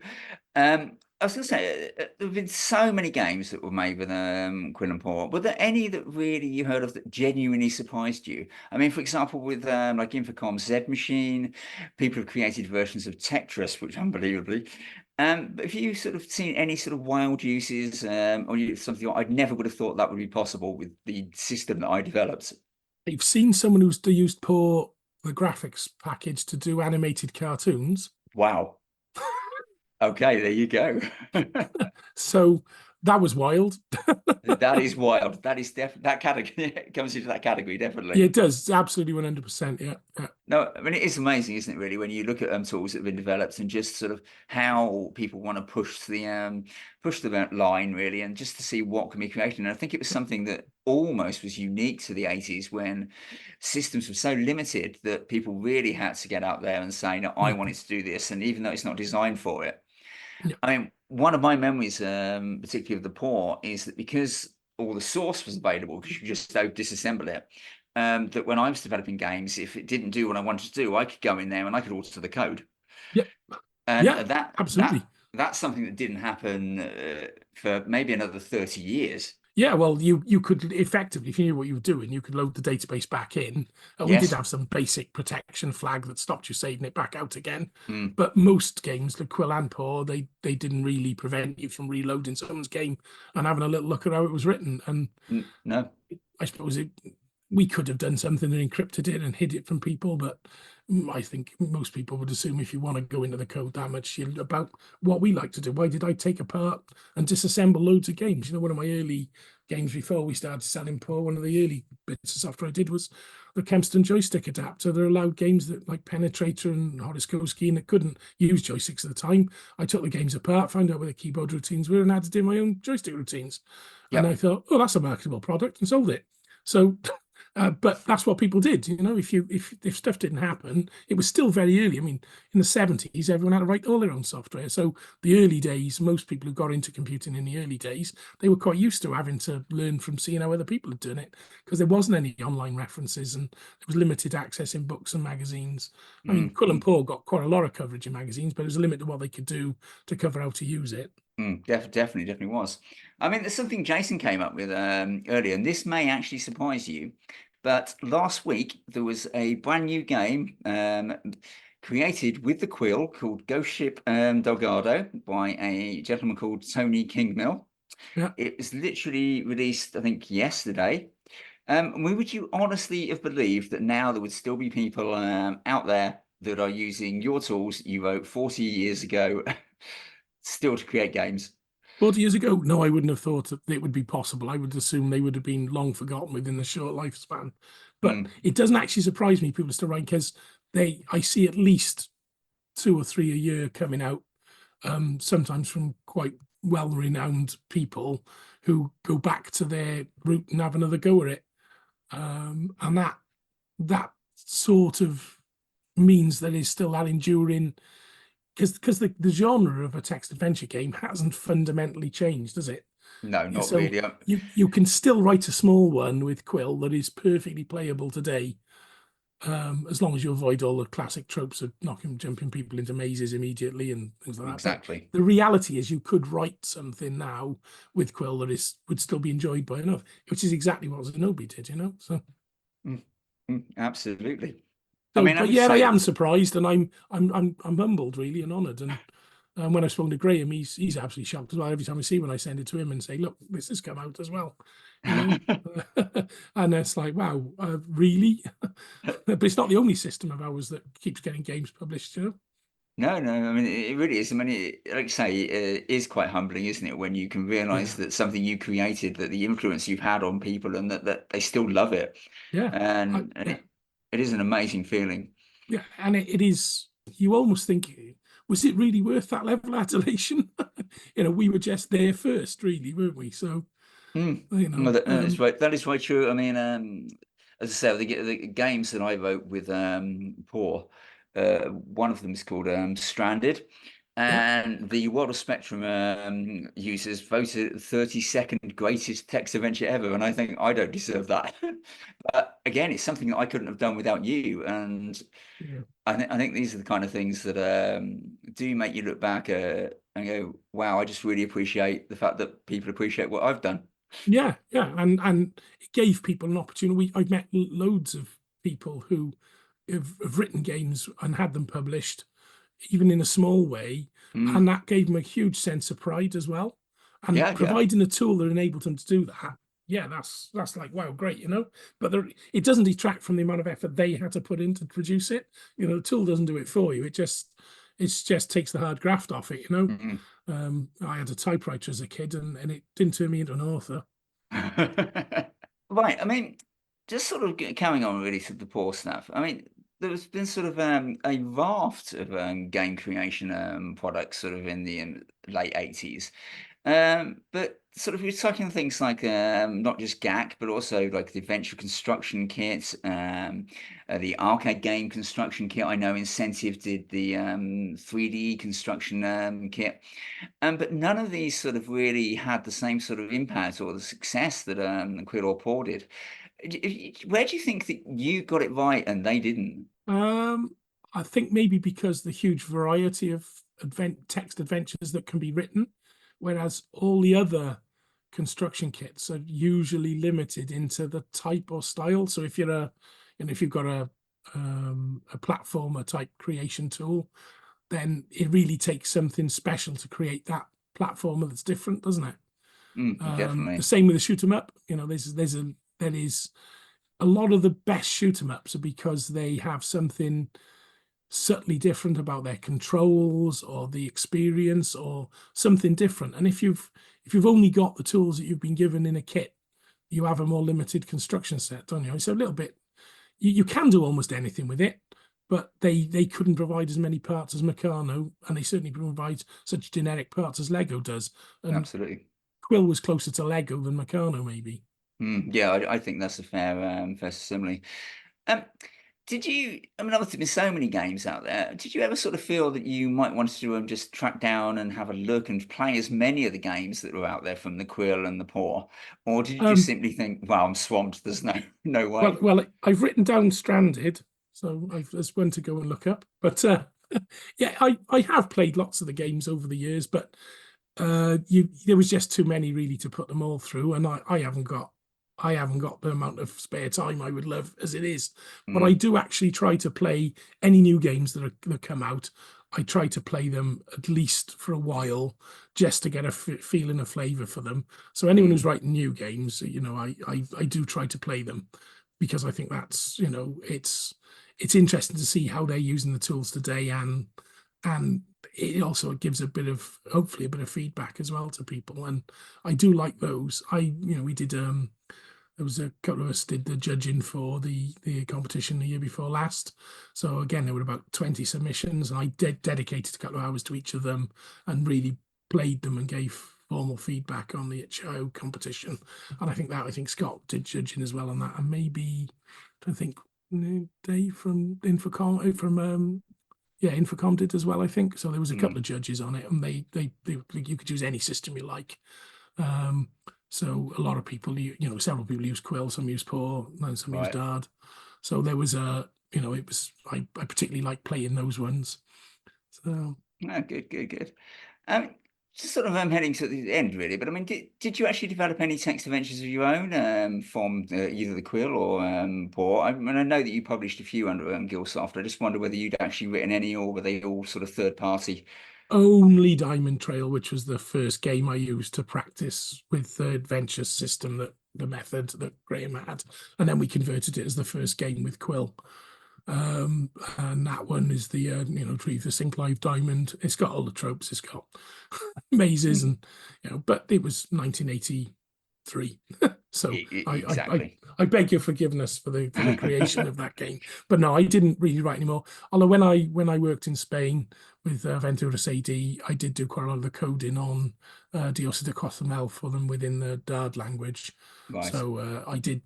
Speaker 2: I was going to say, there have been so many games that were made with Quill and Paw. Were there any that really you heard of that genuinely surprised you? I mean, for example, with like Infocom's Z Machine, people have created versions of Tetris, which unbelievably. But have you sort of seen any sort of wild uses, or something I'd never would have thought that would be possible with the system that I developed?
Speaker 3: You've seen someone who's used Paw, the graphics package, to do animated cartoons.
Speaker 2: Wow. Okay, there you go.
Speaker 3: So that was wild.
Speaker 2: That is wild. That is that category comes into that category, definitely.
Speaker 3: Yeah, it does. Absolutely 100%. Yeah.
Speaker 2: No, I mean, it is amazing, isn't it, really, when you look at tools that have been developed and just sort of how people want to push the line, really, and just to see what can be created. And I think it was something that almost was unique to the 80s when systems were so limited that people really had to get out there and say, no, I wanted to do this. And even though it's not designed for it,
Speaker 3: Yeah.
Speaker 2: I mean, one of my memories, particularly of the Paw, is that because all the source was available, because you could just disassemble it, that when I was developing games, if it didn't do what I wanted to do, I could go in there and I could alter the code.
Speaker 3: Yep.
Speaker 2: And
Speaker 3: Yeah, absolutely.
Speaker 2: that's something that didn't happen for maybe another 30 years.
Speaker 3: Yeah, well, you could effectively, if you knew what you were doing, you could load the database back in. We did
Speaker 2: Yes.
Speaker 3: have some basic protection flag that stopped you saving it back out again.
Speaker 2: Mm.
Speaker 3: But most games, like Quill and Paw, they didn't really prevent you from reloading someone's game and having a little look at how it was written. And
Speaker 2: No.
Speaker 3: I suppose we could have done something and encrypted it and hid it from people, but I think most people would assume if you want to go into the code that much about what we like to do. Why did I take apart and disassemble loads of games? One of my early games before we started selling Paw, one of the early bits of software I did was the Kempston joystick adapter that allowed games that like Penetrator and Horoscope that couldn't use joysticks at the time. I took the games apart, found out where the keyboard routines were, and added in my own joystick routines.
Speaker 2: Yep.
Speaker 3: And I thought, oh, that's a marketable product, and sold it. So but that's what people did. If stuff didn't happen, it was still very early. I mean, in the 70s, everyone had to write all their own software. So the early days, most people who got into computing in the early days, they were quite used to having to learn from seeing how other people had done it, because there wasn't any online references and there was limited access in books and magazines. I mean, Quill and Paw got quite a lot of coverage in magazines, but there was a limit to what they could do to cover how to use it.
Speaker 2: Definitely was. I mean, there's something Jason came up with earlier, and this may actually surprise you. But last week, there was a brand new game created with the Quill called Ghost Ship Delgado by a gentleman called Tony Kingmill.
Speaker 3: Yeah.
Speaker 2: It was literally released, I think, yesterday. Would you honestly have believed that now there would still be people out there that are using your tools you wrote 40 years ago still to create games?
Speaker 3: 40 years ago, no, I wouldn't have thought that it would be possible. I would assume they would have been long forgotten within the short lifespan. But it doesn't actually surprise me people still write, because I see at least 2 or 3 a year coming out, sometimes from quite well-renowned people who go back to their root and have another go at it. And that sort of means that it's still that enduring, because the genre of a text adventure game hasn't fundamentally changed, does it?
Speaker 2: No, not really.
Speaker 3: You can still write a small one with Quill that is perfectly playable today, as long as you avoid all the classic tropes of jumping people into mazes immediately and things like that.
Speaker 2: Exactly.
Speaker 3: But the reality is you could write something now with Quill that would still be enjoyed by enough, which is exactly what Zenobi did, So
Speaker 2: absolutely.
Speaker 3: So,
Speaker 2: I mean,
Speaker 3: I am surprised, and I'm humbled, really, and honoured. And when I spoke to Graham, he's absolutely shocked as well. Every time I see one, I send it to him and say, "Look, this has come out as well," And it's like, wow, really? But it's not the only system of ours that keeps getting games published,
Speaker 2: No, I mean, it really is. I mean, like you say, it is quite humbling, isn't it, when you can realize that something you created, that the influence you've had on people, and that they still love it.
Speaker 3: Yeah.
Speaker 2: And it is an amazing feeling.
Speaker 3: Yeah, and it is, you almost think, was it really worth that level of adulation? We were just there first, really, weren't we? So You
Speaker 2: No,
Speaker 3: know,
Speaker 2: that is right. That is very true. I mean, as I said, the games that I wrote with Paul, one of them is called Stranded,
Speaker 3: yeah,
Speaker 2: and the World of Spectrum users voted 32nd greatest text adventure ever, and I think I don't deserve that. But again, it's something that I couldn't have done without you, and
Speaker 3: yeah.
Speaker 2: I think these are the kind of things that do make you look back and go, "Wow, I just really appreciate the fact that people appreciate what I've done."
Speaker 3: Yeah, yeah, and it gave people an opportunity. I've met loads of people who have written games and had them published, even in a small way,
Speaker 2: Mm.
Speaker 3: and that gave them a huge sense of pride as well. And
Speaker 2: Yeah, yeah.
Speaker 3: providing a tool that enabled them to do that, yeah, that's like wow, great, you know. But it doesn't detract from the amount of effort they had to put in to produce it. You know, the tool doesn't do it for you. It just takes the hard graft off it. You know,
Speaker 2: Mhm.
Speaker 3: I had a typewriter as a kid, and it didn't turn me into an author.
Speaker 2: Right. I mean, just sort of carrying on really to the poor stuff. I mean, there's been sort of a raft of game creation products sort of in the late 80s. But sort of you're talking things like not just GAC, but also like the Adventure Construction Kit, the arcade game construction kit. I know Incentive did the 3D construction kit. But none of these sort of really had the same sort of impact or the success that Quill or Paw did. Where do you think that you got it right and they didn't?
Speaker 3: Um, I think maybe because the huge variety of text adventures that can be written, whereas all the other construction kits are usually limited into the type or style. So if if you've got a platformer type creation tool, then it really takes something special to create that platformer that's different, doesn't it? The
Speaker 2: Definitely.
Speaker 3: same with the shoot 'em up. You know, there is a lot of the best shoot 'em ups are because they have something subtly different about their controls or the experience or something different. And if you've only got the tools that you've been given in a kit, you have a more limited construction set, don't you? It's a little bit you can do almost anything with it, but they couldn't provide as many parts as Meccano, and they certainly provide such generic parts as Lego does. And
Speaker 2: Absolutely.
Speaker 3: Quill was closer to Lego than Meccano, maybe.
Speaker 2: Yeah, I think that's a fair simile. Um, did you, I mean, obviously there's so many games out there. Did you ever sort of feel that you might want to just track down and have a look and play as many of the games that were out there from the Quill and the Paw? Or did you just
Speaker 3: Um,
Speaker 2: simply think, wow, I'm swamped, there's no
Speaker 3: well,
Speaker 2: way?
Speaker 3: well, I've written down Stranded, so there's one to go and look up. But yeah, I have played lots of the games over the years, but there was just too many really to put them all through, and I haven't got the amount of spare time I would love as it is. But I
Speaker 2: Mm,
Speaker 3: do actually try to play any new games that come out. I try to play them at least for a while just to get a feeling, a flavor for them. So anyone who's
Speaker 2: mm,
Speaker 3: writing new games, I do try to play them because I think that's it's interesting to see how they're using the tools today, and it also gives hopefully a bit of feedback as well to people. And I do like those. We did there was a couple of us did the judging for the competition the year before last. So again, there were about 20 submissions, and I dedicated a couple of hours to each of them and really played them and gave formal feedback on the itch.io competition. And I think Scott did judging as well on that, and maybe I think Dave from Infocom Infocom did as well, I think. So there was a couple
Speaker 2: mm,
Speaker 3: of judges on it, and they you could use any system you like. Um, so a lot of people, several people use Quill, some use Paw, and some use
Speaker 2: right.
Speaker 3: Dard. So there was I particularly like playing those ones. So
Speaker 2: No, good, good, good. Um, just sort of heading to the end, really. But I mean, did you actually develop any text adventures of your own from either the Quill or Paw? I mean, I know that you published a few under Gilsoft. I just wonder whether you'd actually written any, or were they all sort of third party?
Speaker 3: only Diamond Trail, which was the first game I used to practice with the adventure system, that the method that Graham had, and then we converted it as the first game with Quill. And that one is the retrieve the Sync Live Diamond. It's got all the tropes. It's got mazes,
Speaker 2: Mm,
Speaker 3: and but it was 1983, so
Speaker 2: exactly.
Speaker 3: I beg your forgiveness for the creation of that game. But no, I didn't really write anymore. Although when I worked in Spain with Venturas AD, I did do quite a lot of the coding on Dios de Cozumel for them within the Dard language.
Speaker 2: Right.
Speaker 3: So I did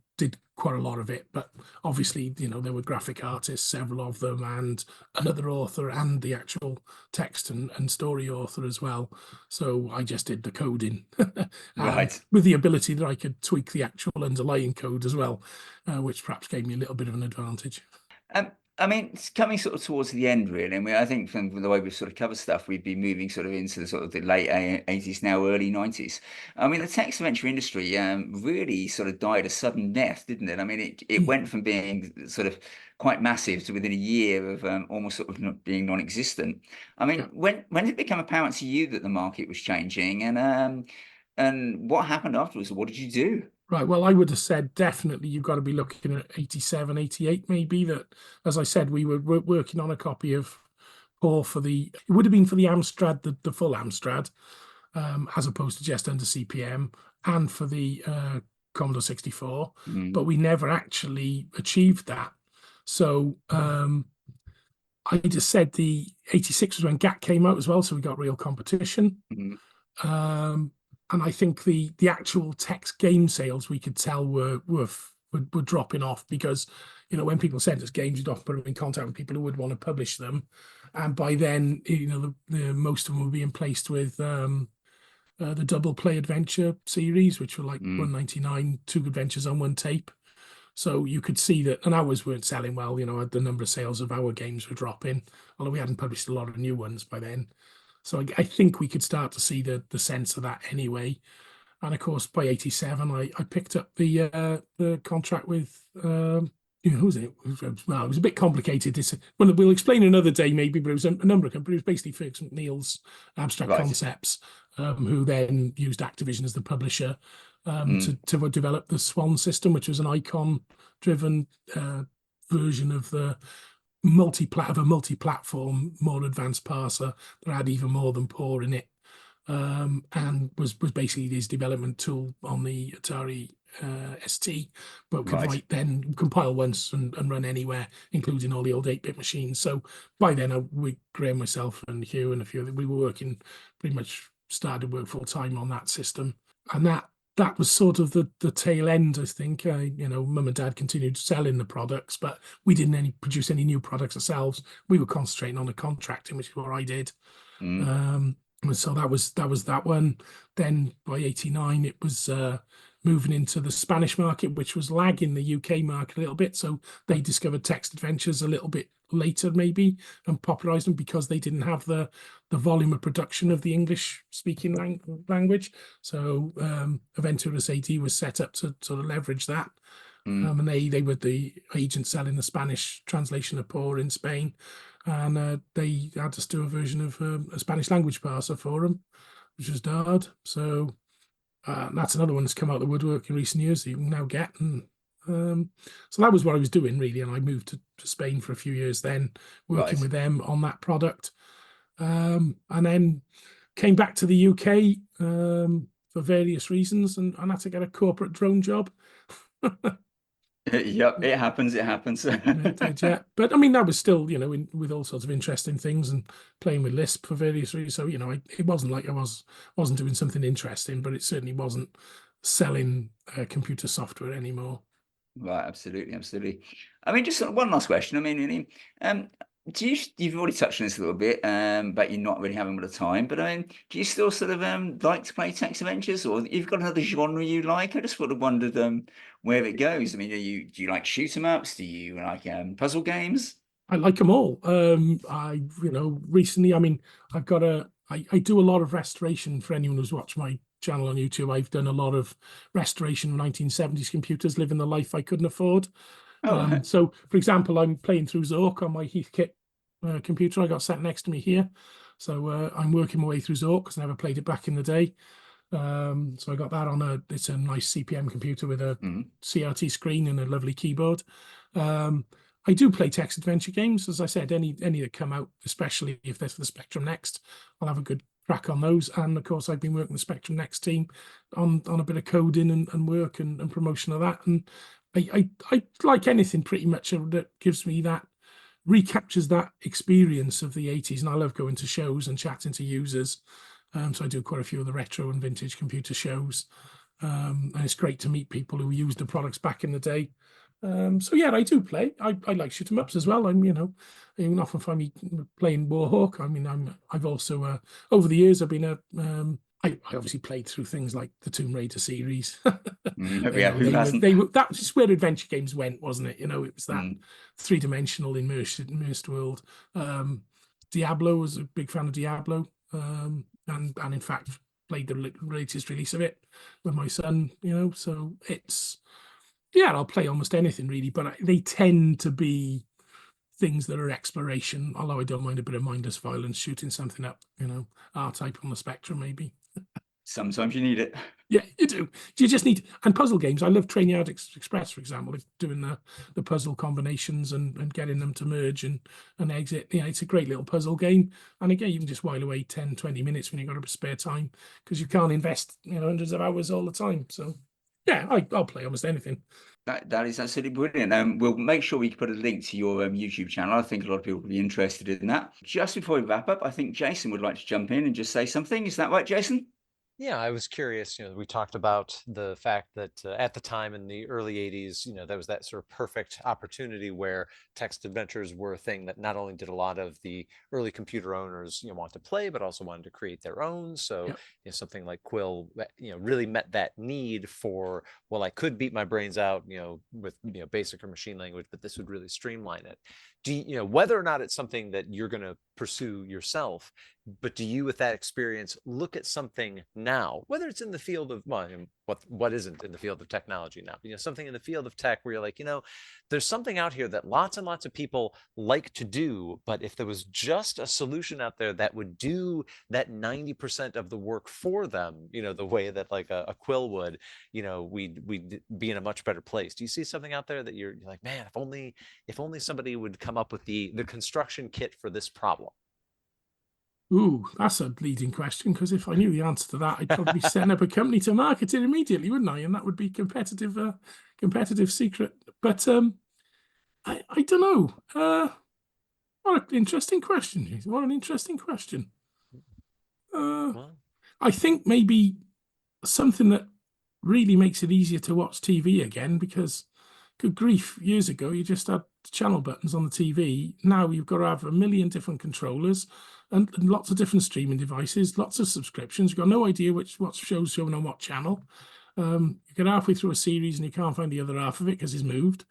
Speaker 3: quite a lot of it, but obviously, there were graphic artists, several of them, and another author and the actual text and story author as well. So I just did the coding,
Speaker 2: Right.
Speaker 3: with the ability that I could tweak the actual underlying code as well, which perhaps gave me a little bit of an advantage.
Speaker 2: I mean, it's coming sort of towards the end, really. I mean, I think from the way we've sort of covered stuff, we'd be moving sort of into the sort of the late 80s now, early 90s. I mean, the text adventure industry really sort of died a sudden death, didn't it? I mean, it went from being sort of quite massive to within a year of almost sort of not being non-existent. I mean,
Speaker 3: Yeah.
Speaker 2: when did it become apparent to you that the market was changing, and what happened afterwards? What did you do?
Speaker 3: Right. Well, I would have said definitely you've got to be looking at 87, 88, maybe. That, as I said, we were working on a copy of Paw for it would have been for the Amstrad, the full Amstrad, as opposed to just under CPM, and for the Commodore 64,
Speaker 2: Mm,
Speaker 3: but we never actually achieved that. So I just said the 86 was when GAT came out as well, so we got real competition.
Speaker 2: mm,
Speaker 3: And I think the actual text game sales we could tell were dropping off because, when people sent us games, you'd often put them in contact with people who would want to publish them, and by then, the most of them were being placed with the double play adventure series, which were like
Speaker 2: mm,
Speaker 3: 199, two adventures on one tape. So you could see that, and ours weren't selling well. The number of sales of our games were dropping, although we hadn't published a lot of new ones by then. So I think we could start to see the sense of that anyway. And of course, by 87, I picked up the contract with who was it? Well, it was a bit complicated. We'll explain another day maybe, but it was a number of companies. It was basically Fergus McNeil's Abstract
Speaker 2: right.
Speaker 3: Concepts, who then used Activision as the publisher
Speaker 2: Mm,
Speaker 3: to develop the Swan system, which was an icon-driven version of the multi-platform, more advanced parser that had even more than Paw in it, and was basically his development tool on the Atari ST, but could
Speaker 2: right.
Speaker 3: compile once and run anywhere, including all the old 8-bit machines. So by then, Graham, myself, and Hugh, and a few of them, we were working, pretty much started work full time on that system, and that was sort of the tail end, I think. Mum and Dad continued selling the products, but we didn't produce any new products ourselves. We were concentrating on the contracting, which is what I did.
Speaker 2: Mm,
Speaker 3: So that was that one. Then by 89, it was moving into the Spanish market, which was lagging the UK market a little bit. So they discovered text adventures a little bit later, maybe, and popularized them because they didn't have the volume of production of the English speaking language. So Aventuras AD was set up to sort of leverage that.
Speaker 2: mm,
Speaker 3: And they were the agent selling the Spanish translation of Paw in Spain. And they had us do a version of a Spanish language parser for them, which was Dard. So that's another one that's come out of the woodwork in recent years that you can now get. And so that was what I was doing, really. And I moved to Spain for a few years then, working
Speaker 2: right.
Speaker 3: with them on that product. And then came back to the UK for various reasons and had to get a corporate drone job.
Speaker 2: Yep, it happens. It happens.
Speaker 3: It did, yeah. But I mean, that was still, with all sorts of interesting things and playing with Lisp for various reasons. So, it wasn't like wasn't doing something interesting, but it certainly wasn't selling computer software anymore.
Speaker 2: Right, absolutely, absolutely. I mean, just sort of one last question. I mean, really, you've already touched on this a little bit, but you're not really having a lot of time. But I mean, do you still sort of like to play text adventures, or you've got another genre you like? I just sort of wondered where it goes. I mean, do you like shoot 'em ups? Do you like puzzle games?
Speaker 3: I like them all. Recently, I mean, I do a lot of restoration for anyone who's watched my channel on YouTube. I've done a lot of restoration of 1970s computers, living the life I couldn't afford.
Speaker 2: Oh,
Speaker 3: So, for example, I'm playing through Zork on my Heathkit computer I got sat next to me here. So I'm working my way through Zork because I never played it back in the day. So I got that it's a nice CPM computer with a
Speaker 2: mm,
Speaker 3: CRT screen and a lovely keyboard. I do play text adventure games, as I said, any that come out, especially if they're for the Spectrum Next, I'll have a good crack on those. And of course, I've been working with the Spectrum Next team on a bit of coding and work and promotion of that. And I like anything pretty much that gives me recaptures that experience of the 80s. And I love going to shows and chatting to users So I do quite a few of the retro and vintage computer shows. And it's great to meet people who used the products back in the day. So yeah, I do play. I like shoot 'em ups as well. You can often find me playing Warhawk. I mean, I've also over the years I've been I obviously played through things like the Tomb Raider series.
Speaker 2: Yeah, who hasn't?
Speaker 3: That was where adventure games went, wasn't it? It was that
Speaker 2: Mm.
Speaker 3: three-dimensional immersed world. Diablo, was a big fan of Diablo, and in fact played the latest release of it with my son. So I'll play almost anything really, but they tend to be things that are exploration. Although I don't mind a bit of mindless violence, shooting something up. R-Type on the Spectrum maybe.
Speaker 2: Sometimes you need it.
Speaker 3: Yeah, you do. You just need, and puzzle games. I love Trainyard Express, for example, doing the puzzle combinations and getting them to merge and exit. It's a great little puzzle game. And again, you can just while away 10, 20 minutes when you've got a bit of spare time, because you can't invest hundreds of hours all the time. So yeah, I'll play almost anything.
Speaker 2: That is absolutely brilliant. We'll make sure we put a link to your YouTube channel. I think a lot of people will be interested in that. Just before we wrap up, I think Jason would like to jump in and just say something. Is that right, Jason?
Speaker 1: Yeah, I was curious. We talked about the fact that at the time in the early 80s, there was that sort of perfect opportunity where text adventures were a thing that not only did a lot of the early computer owners, want to play, but also wanted to create their own. So,
Speaker 3: Yep.
Speaker 1: Something like Quill, really met that need for, well, I could beat my brains out, with, basic or machine language, but this would really streamline it. Whether or not it's something that you're going to pursue yourself, but do you, with that experience, look at something now, whether it's in the field of, well, what isn't in the field of technology now, something in the field of tech where you're like, there's something out here that lots and lots of people like to do, but if there was just a solution out there that would do that 90% of the work for them, the way that like a Quill would, we'd be in a much better place. Do you see something out there that you're like, man, if only somebody would come up with the construction kit for this problem?
Speaker 3: Ooh, that's a leading question, because if I knew the answer to that, I'd probably be setting up a company to market it immediately, wouldn't I? And that would be competitive secret. But I don't know. What an interesting question. What an interesting question.
Speaker 1: Well,
Speaker 3: I think maybe something that really makes it easier to watch TV again, because good grief, years ago you just had channel buttons on the TV. Now you've got to have a million different controllers and lots of different streaming devices, lots of subscriptions. You've got no idea what show's showing on what channel. You get halfway through a series and you can't find the other half of it because it's moved.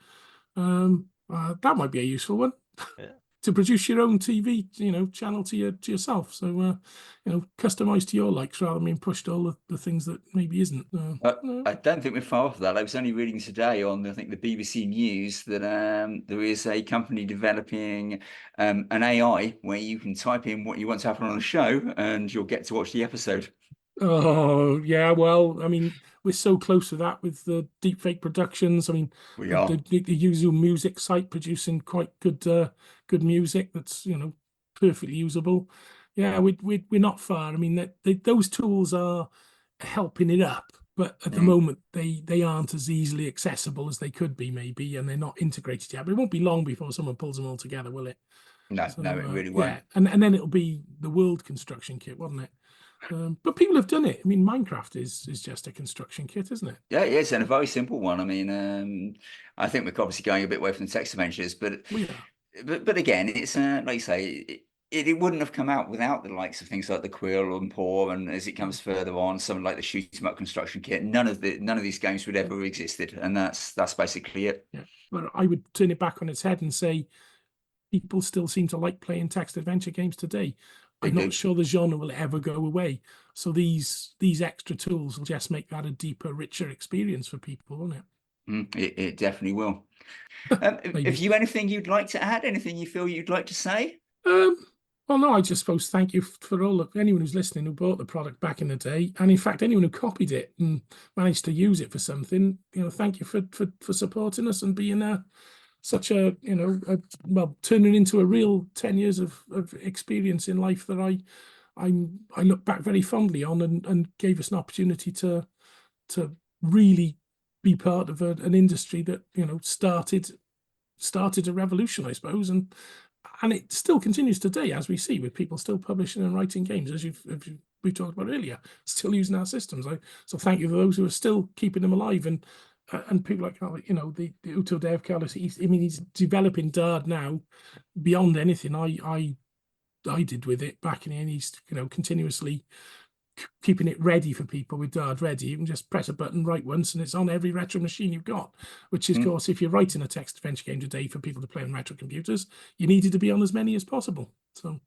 Speaker 3: That might be a useful one.
Speaker 1: yeah.
Speaker 3: To produce your own TV, channel to yourself. So, customized to your likes rather than being pushed all the things that maybe isn't.
Speaker 2: I don't think we're far off that. I was only reading today on, I think, the BBC News that there is a company developing an AI where you can type in what you want to happen on a show and you'll get to watch the episode.
Speaker 3: Oh yeah, well, I mean, we're so close to that with the deepfake productions. I mean,
Speaker 2: We
Speaker 3: the
Speaker 2: are.
Speaker 3: Yuzu music site producing quite good music that's perfectly usable. Yeah, we're not far. I mean, those tools are helping it up, but at the moment they aren't as easily accessible as they could be, maybe, and they're not integrated yet. But it won't be long before someone pulls them all together, will it?
Speaker 2: No,
Speaker 3: So,
Speaker 2: it really won't.
Speaker 3: yeah, and then it'll be the world construction kit, won't it? But people have done it. I mean, Minecraft is just a construction kit, isn't it?
Speaker 2: Yeah, yes, and a very simple one. I mean, I think we're obviously going a bit away from the text adventures, but
Speaker 3: We are.
Speaker 2: but again, it's like you say, it wouldn't have come out without the likes of things like the Quill and Paw, and as it comes further on, something like the Shoot 'em Up construction kit. None of these games would ever have existed, and that's basically it.
Speaker 3: Yeah, but I would turn it back on its head and say people still seem to like playing text adventure games today.
Speaker 2: They
Speaker 3: I'm
Speaker 2: do.
Speaker 3: not sure the genre will ever go away. So these extra tools will just make that a deeper, richer experience for people, won't it?
Speaker 2: It definitely will.
Speaker 3: Maybe.
Speaker 2: Have you anything you'd like to add? Anything you feel you'd like to say?
Speaker 3: Well, no, I just suppose thank you for anyone who's listening who bought the product back in the day, and in fact anyone who copied it and managed to use it for something. Thank you for supporting us and being such a turning into a real 10 years of experience in life that I look back very fondly on, and gave us an opportunity to really be part of an industry that started a revolution, I suppose, and And it still continues today, as we see, with people still publishing and writing games, as we talked about earlier, still using our systems. So thank you for those who are still keeping them alive, and people like, the Uto Dev Carlos. He's developing Dard now beyond anything I did with it back in, and he's continuously keeping it ready for people with Dard ready. You can just press a button, write once, and it's on every retro machine you've got. Which is, of course, if you're writing a text adventure game today for people to play on retro computers, you needed to be on as many as possible. So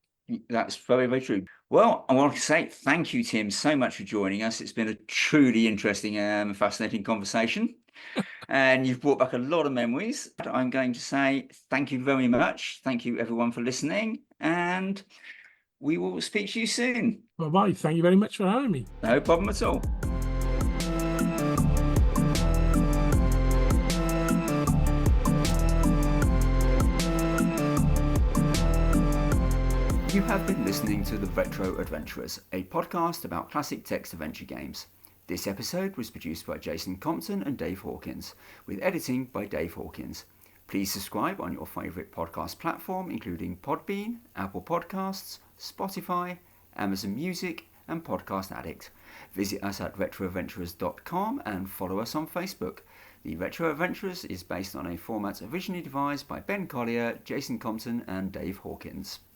Speaker 2: that's very, very true. Well, I want to say thank you, Tim, so much for joining us. It's been a truly interesting and fascinating conversation. And you've brought back a lot of memories. I'm going to say thank you very much. Thank you, everyone, for listening. And we will speak to you soon.
Speaker 3: Bye-bye. Thank you very much for having me.
Speaker 2: No problem at all. You have been listening to The Retro Adventurers, a podcast about classic text adventure games. This episode was produced by Jason Compton and Dave Hawkins, with editing by Dave Hawkins. Please subscribe on your favourite podcast platform, including Podbean, Apple Podcasts, Spotify, Amazon Music, and Podcast Addict. Visit us at retroadventurers.com and follow us on Facebook. The Retro Adventurers is based on a format originally devised by Ben Collier, Jason Compton, and Dave Hawkins.